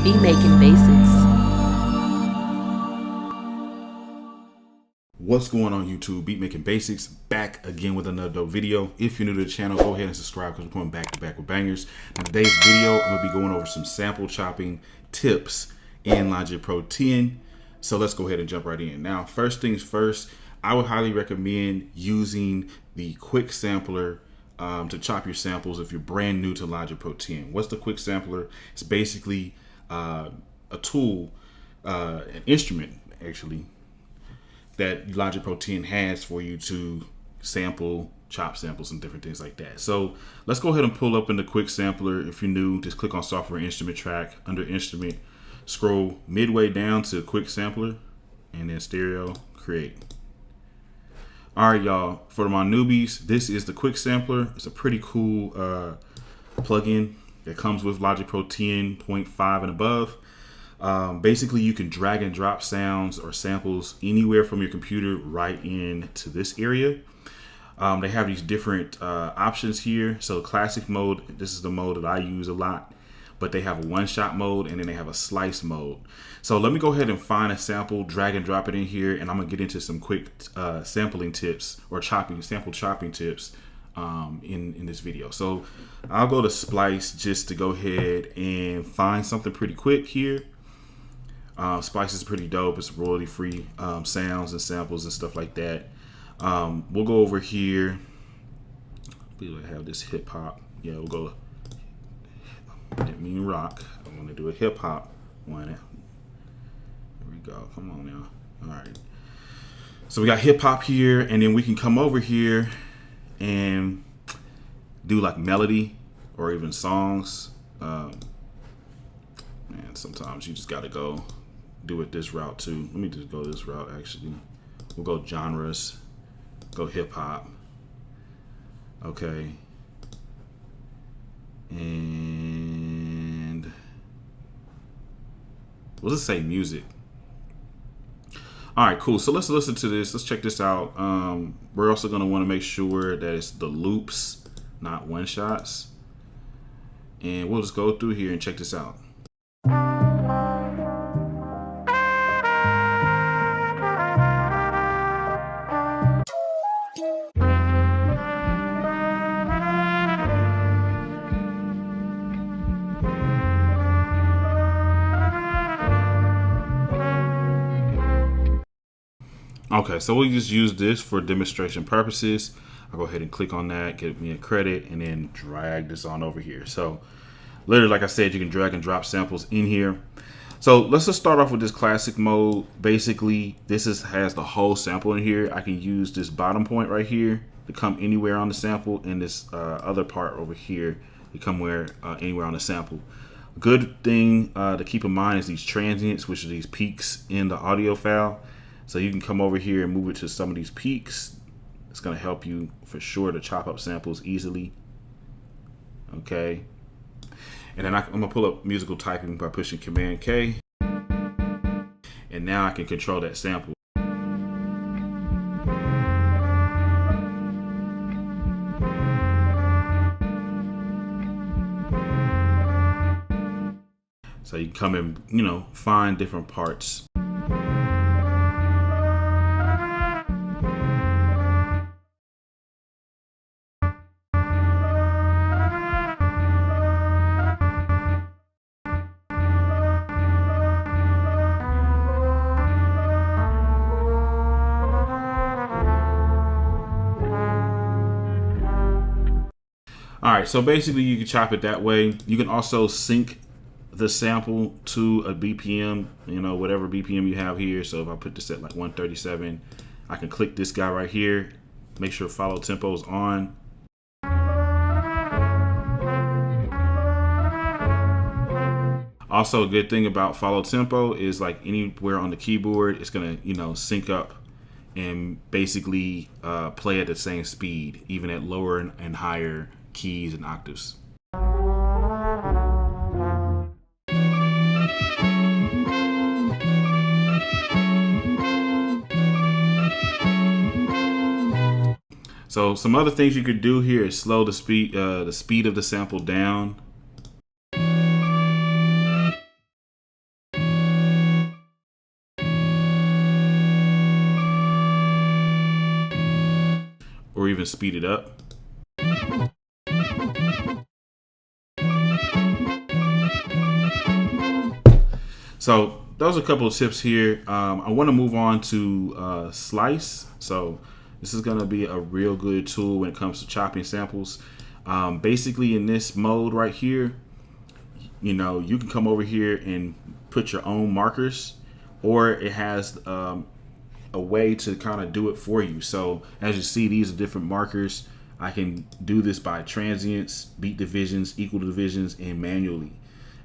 Beat Making Basics. What's going on YouTube? Beat Making Basics back again with another dope video. If you're new to the channel, go ahead and subscribe because we're coming back to back with bangers. In today's video, I'm going to be going over some sample chopping tips in Logic Pro 10. So let's go ahead and jump right in. Now, first things first, I would highly recommend using the quick sampler to chop your samples if you're brand new to Logic Pro 10. What's the quick sampler? It's basically a tool, an instrument actually, that Logic Pro 10 has for you to sample, chop samples, and different things like that. So let's go ahead and pull up in the quick sampler. If you're new, just click on software instrument track. Under instrument, scroll midway down to quick sampler and then stereo, create. All right, y'all, for my newbies, this is the quick sampler. It's a pretty cool plugin that comes with Logic Pro 10.5 and above. Basically, you can drag and drop sounds or samples anywhere from your computer right into this area. They have these different options here. So classic mode, this is the mode that I use a lot, but they have a one-shot mode and then they have a slice mode. So let me go ahead and find a sample, drag and drop it in here, and I'm gonna get into some quick sampling tips or sample chopping tips in this video. So I'll go to Splice just to go ahead and find something pretty quick here. Splice is pretty dope. It's royalty free sounds and samples and stuff like that. We'll go over here. We have this hip hop. Yeah, we'll go. I didn't mean rock. I want to do a hip hop one. Here we go. Come on now. All right. So we got hip hop here, and then we can come over here and do like melody or even songs. Man, sometimes you just gotta go do it this route too. Let me just go this route actually. We'll go genres, go hip hop. Okay. And we'll just say music. All right, cool. So let's listen to this. Let's check this out. We're also gonna want to make sure that it's the loops, not one shots. And we'll just go through here and check this out. Okay, so we'll just use this for demonstration purposes. I'll go ahead and click on that, get me a credit, and then drag this on over here. So literally, like I said, you can drag and drop samples in here. So let's just start off with this classic mode. Basically, this has the whole sample in here. I can use this bottom point right here to come anywhere on the sample, and this other part over here to come anywhere on the sample. Good thing to keep in mind is these transients, which are these peaks in the audio file. So you can come over here and move it to some of these peaks. It's gonna help you for sure to chop up samples easily. Okay. And then I'm gonna pull up musical typing by pushing Command K. And now I can control that sample. So you can come and, find different parts. All right, so basically you can chop it that way. You can also sync the sample to a BPM, whatever BPM you have here. So if I put this at like 137, I can click this guy right here, make sure follow tempo is on. Also, a good thing about follow tempo is like anywhere on the keyboard, it's gonna, sync up and basically play at the same speed, even at lower and higher keys and octaves. So some other things you could do here is slow the speed of the sample down. even speed it up. So those are a couple of tips here. I want to move on to Slice. So this is going to be a real good tool when it comes to chopping samples. Basically in this mode right here, you know, you can come over here and put your own markers, or it has a way to kind of do it for you. So as you see, these are different markers. I can do this by transients, beat divisions, equal divisions, and manually.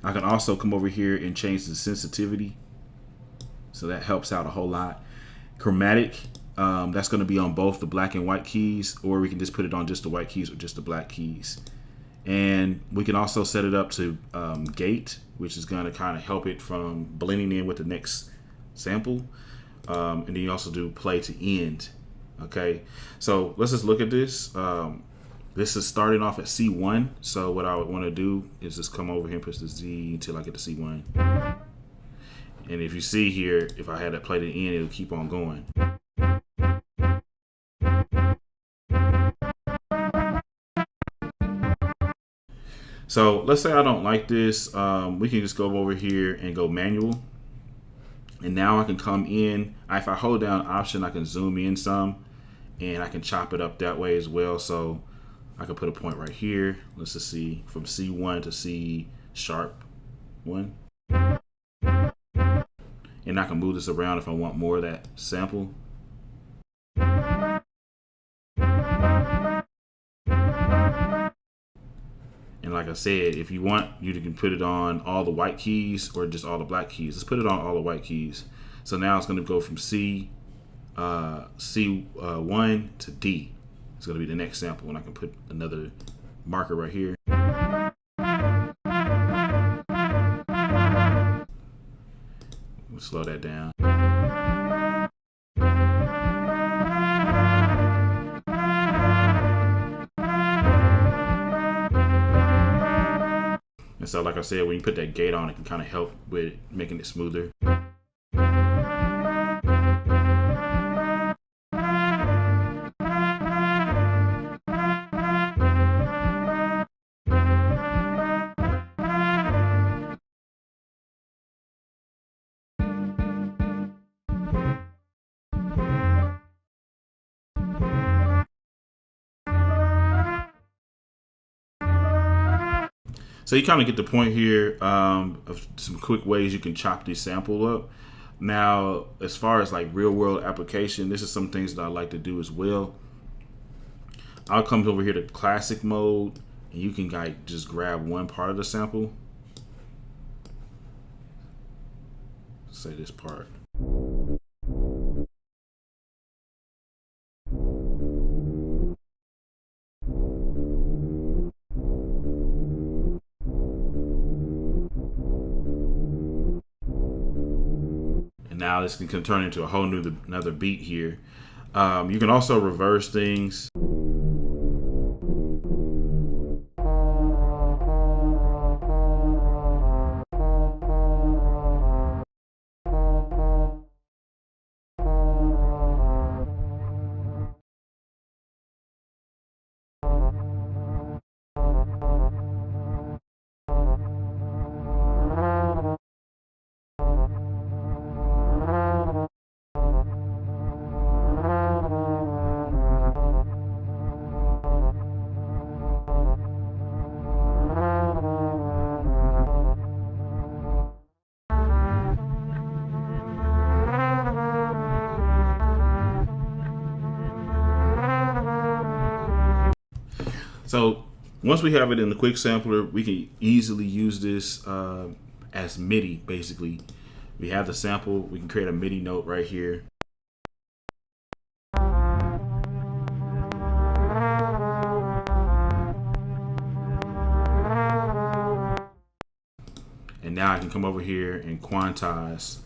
I can also come over here and change the sensitivity. So that helps out a whole lot. Chromatic, that's going to be on both the black and white keys, or we can just put it on just the white keys or just the black keys. And we can also set it up to gate, which is going to kind of help it from blending in with the next sample. And then you also do play to end. Okay, so let's just look at this. This is starting off at C1. So what I would want to do is just come over here and push the Z until I get to C1. And if you see here, if I had that play to end, it'll keep on going. So let's say I don't like this. We can just go over here and go manual. And now I can come in. If I hold down Option, I can zoom in some, and I can chop it up that way as well. So I can put a point right here. Let's just see from C1 to C sharp 1. And I can move this around if I want more of that sample. And like I said, if you want, you can put it on all the white keys or just all the black keys. Let's put it on all the white keys. So now it's going to go from C1 to D. It's going to be the next sample, and I can put another marker right here. We'll slow that down. And so, like I said, when you put that gate on, it can kind of help with making it smoother. So you kind of get the point here of some quick ways you can chop this sample up. Now, as far as like real world application, this is some things that I like to do as well. I'll come over here to classic mode, and you can like just grab one part of the sample. Say this part. Now this can turn into a whole new another beat here. You can also reverse things. So once we have it in the quick sampler, we can easily use this as MIDI. Basically, we have the sample, we can create a MIDI note right here. And now I can come over here and quantize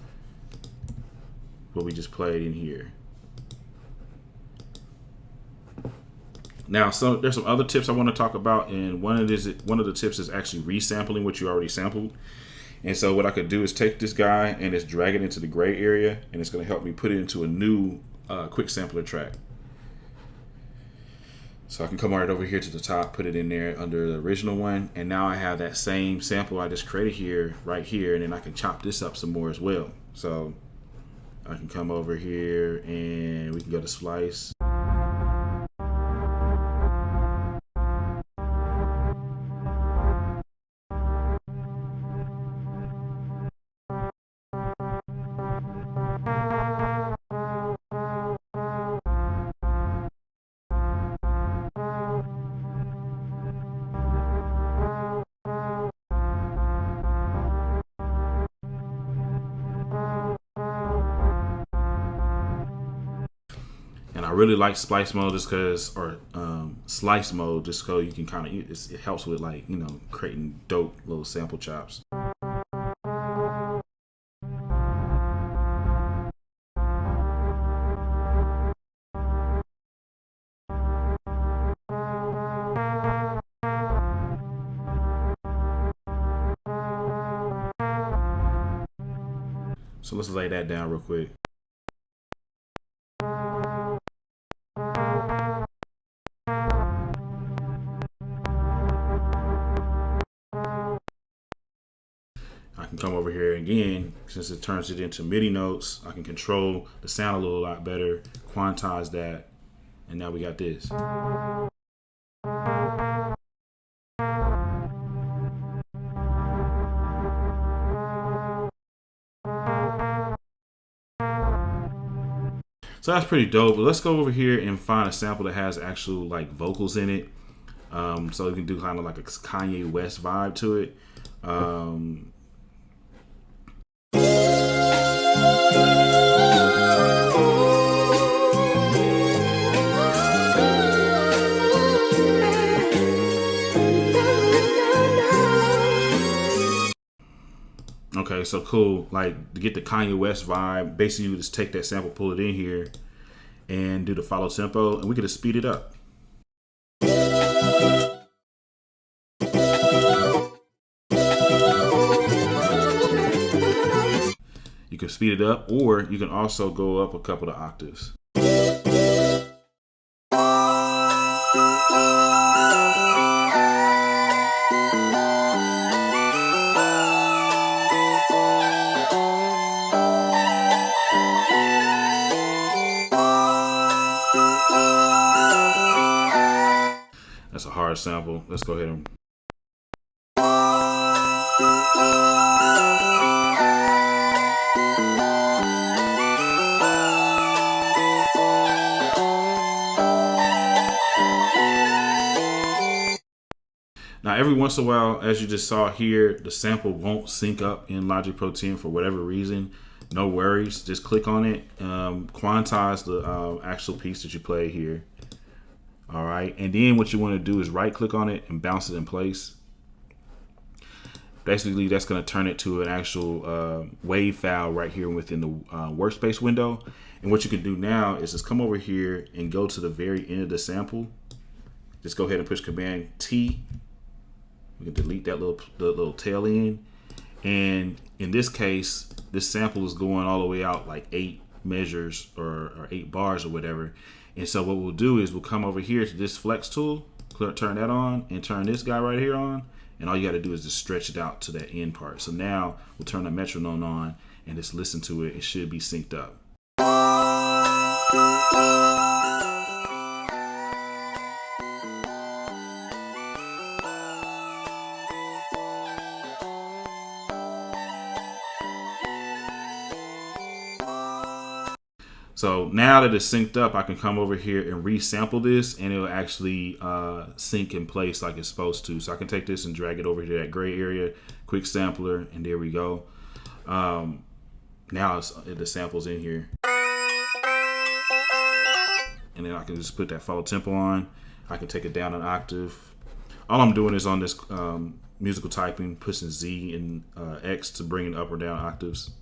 what we just played in here. Now, so there's some other tips I want to talk about, and one of the tips is actually resampling what you already sampled. And so what I could do is take this guy and just drag it into the gray area, and it's going to help me put it into a new quick sampler track. So I can come right over here to the top, put it in there under the original one, and now I have that same sample I just created here, right here, and then I can chop this up some more as well. So I can come over here and we can go to splice. And I really like splice mode just because, or slice mode, just so you can kind of, it helps with like, you know, creating dope little sample chops. So let's lay that down real quick. I can come over here again, since it turns it into MIDI notes, I can control the sound a little lot better, quantize that, and now we got this. So that's pretty dope. But let's go over here and find a sample that has actual like vocals in it. So we can do kind of like a Kanye West vibe to it. Okay, so cool. Like to get the Kanye West vibe, basically you just take that sample, pull it in here, and do the follow tempo, and we could just speed it up. You can speed it up, or you can also go up a couple of octaves. That's a hard sample. Let's go ahead and now, every once in a while, as you just saw here, the sample won't sync up in Logic Pro 10 for whatever reason. No worries. Just click on it. Quantize the actual piece that you play here. All right. And then what you want to do is right click on it and bounce it in place. Basically, that's going to turn it to an actual wave file right here within the workspace window. And what you can do now is just come over here and go to the very end of the sample. Just go ahead and push Command T. We can delete that little tail end. And in this case, this sample is going all the way out like 8 measures or 8 bars or whatever. And so what we'll do is we'll come over here to this flex tool, turn that on, and turn this guy right here on. And all you got to do is just stretch it out to that end part. So now we'll turn the metronome on and just listen to it. It should be synced up. So now that it's synced up, I can come over here and resample this, and it'll actually sync in place like it's supposed to. So I can take this and drag it over to that gray area, quick sampler, and there we go. Now the sample's in here. And then I can just put that follow tempo on. I can take it down an octave. All I'm doing is on this musical typing, pushing Z and X to bring it up or down octaves.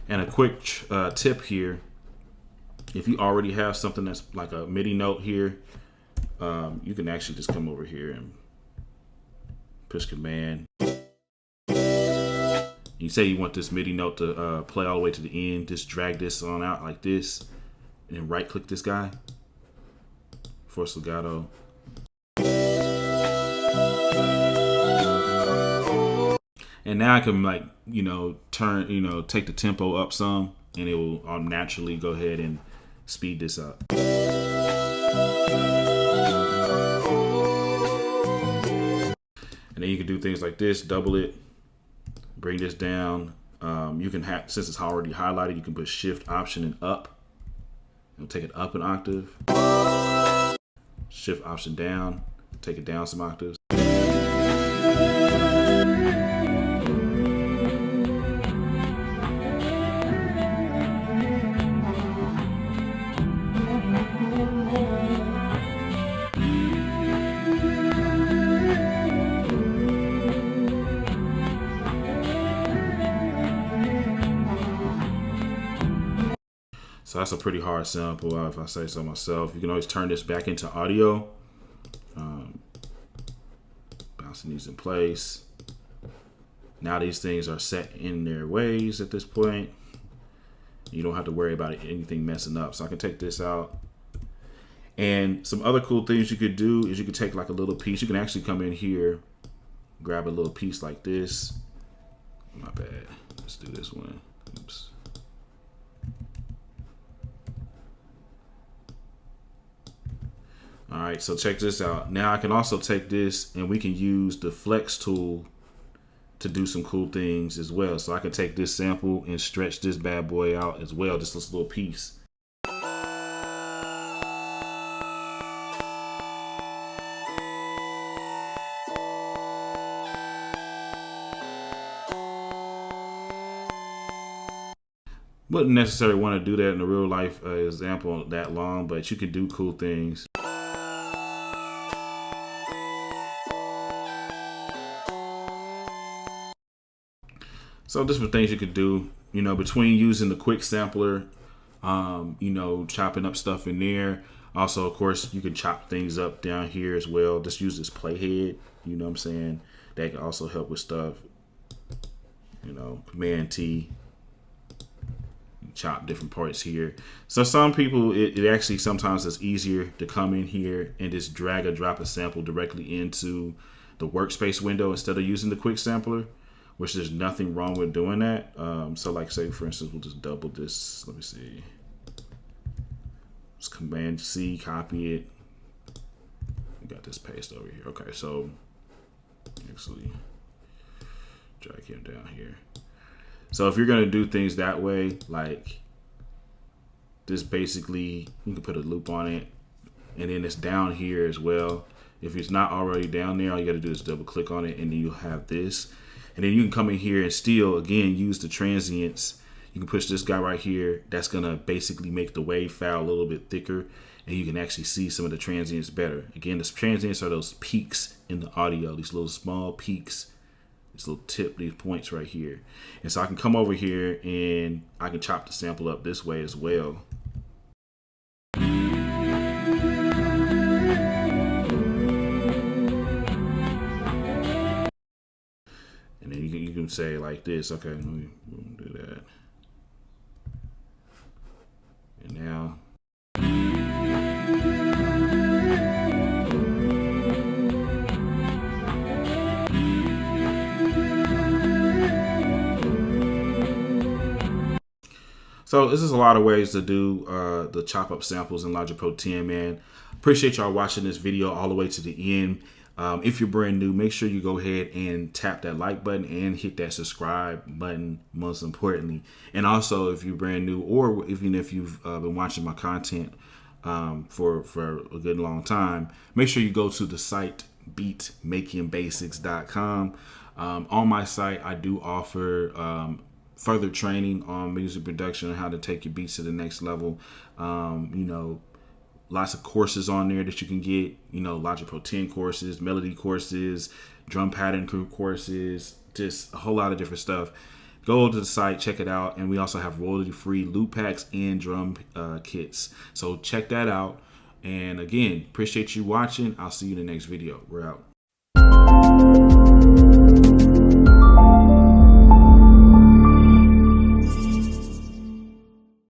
And a quick tip here, if you already have something that's like a MIDI note here, you can actually just come over here and push Command. You You say you want this MIDI note to play all the way to the end. Just drag this on out like this, and then right click this guy. Force legato. And now I can, like, turn, take the tempo up some, and it will naturally go ahead and speed this up. And then you can do things like this, double it, bring this down. You can have, since it's already highlighted, you can put Shift, Option, and up. It'll take it up an octave. Shift, Option, down, take it down some octaves. So that's a pretty hard sample, if I say so myself. You can always turn this back into audio. Bouncing these in place. Now these things are set in their ways at this point. You don't have to worry about anything messing up. So I can take this out. And some other cool things you could do is you could take like a little piece. You can actually come in here, grab a little piece like this. My bad. Let's do this one. Oops. All right, so check this out. Now I can also take this and we can use the flex tool to do some cool things as well. So I can take this sample and stretch this bad boy out as well, just this little piece. Wouldn't necessarily want to do that in a real life example that long, but you can do cool things. So different things you could do, between using the quick sampler, chopping up stuff in there. Also, of course, you can chop things up down here as well. Just use this playhead, you know what I'm saying? That can also help with stuff. Command T, chop different parts here. So some people, it actually sometimes it's easier to come in here and just drag or drop a sample directly into the workspace window instead of using the quick sampler, which there's nothing wrong with doing that. So like, say for instance, we'll just double this. Let me see. Just Command C, copy it. We got this paste over here. Okay, so actually drag him down here. So if you're gonna do things that way, like this, basically you can put a loop on it, and then it's down here as well. If it's not already down there, all you gotta do is double click on it, and then you'll have this. And then you can come in here and still, again, use the transients. You can push this guy right here. That's gonna basically make the wave file a little bit thicker, and you can actually see some of the transients better. Again, the transients are those peaks in the audio, these little small peaks, this little tip, these points right here. And so I can come over here and I can chop the sample up this way as well. And then you can say like this, okay, let me do that. And now. So this is a lot of ways to do the chop up samples in Logic Pro 10, man. Appreciate y'all watching this video all the way to the end. If you're brand new, make sure you go ahead and tap that like button and hit that subscribe button, most importantly. And also, if you're brand new, or even if you've been watching my content for a good long time, make sure you go to the site beatmakingbasics.com. On my site, I do offer further training on music production and how to take your beats to the next level. Lots of courses on there that you can get, Logic Pro 10 courses, melody courses, drum pattern courses, just a whole lot of different stuff. Go to the site, check it out. And we also have royalty-free loop packs and drum kits. So check that out. And again, appreciate you watching. I'll see you in the next video. We're out.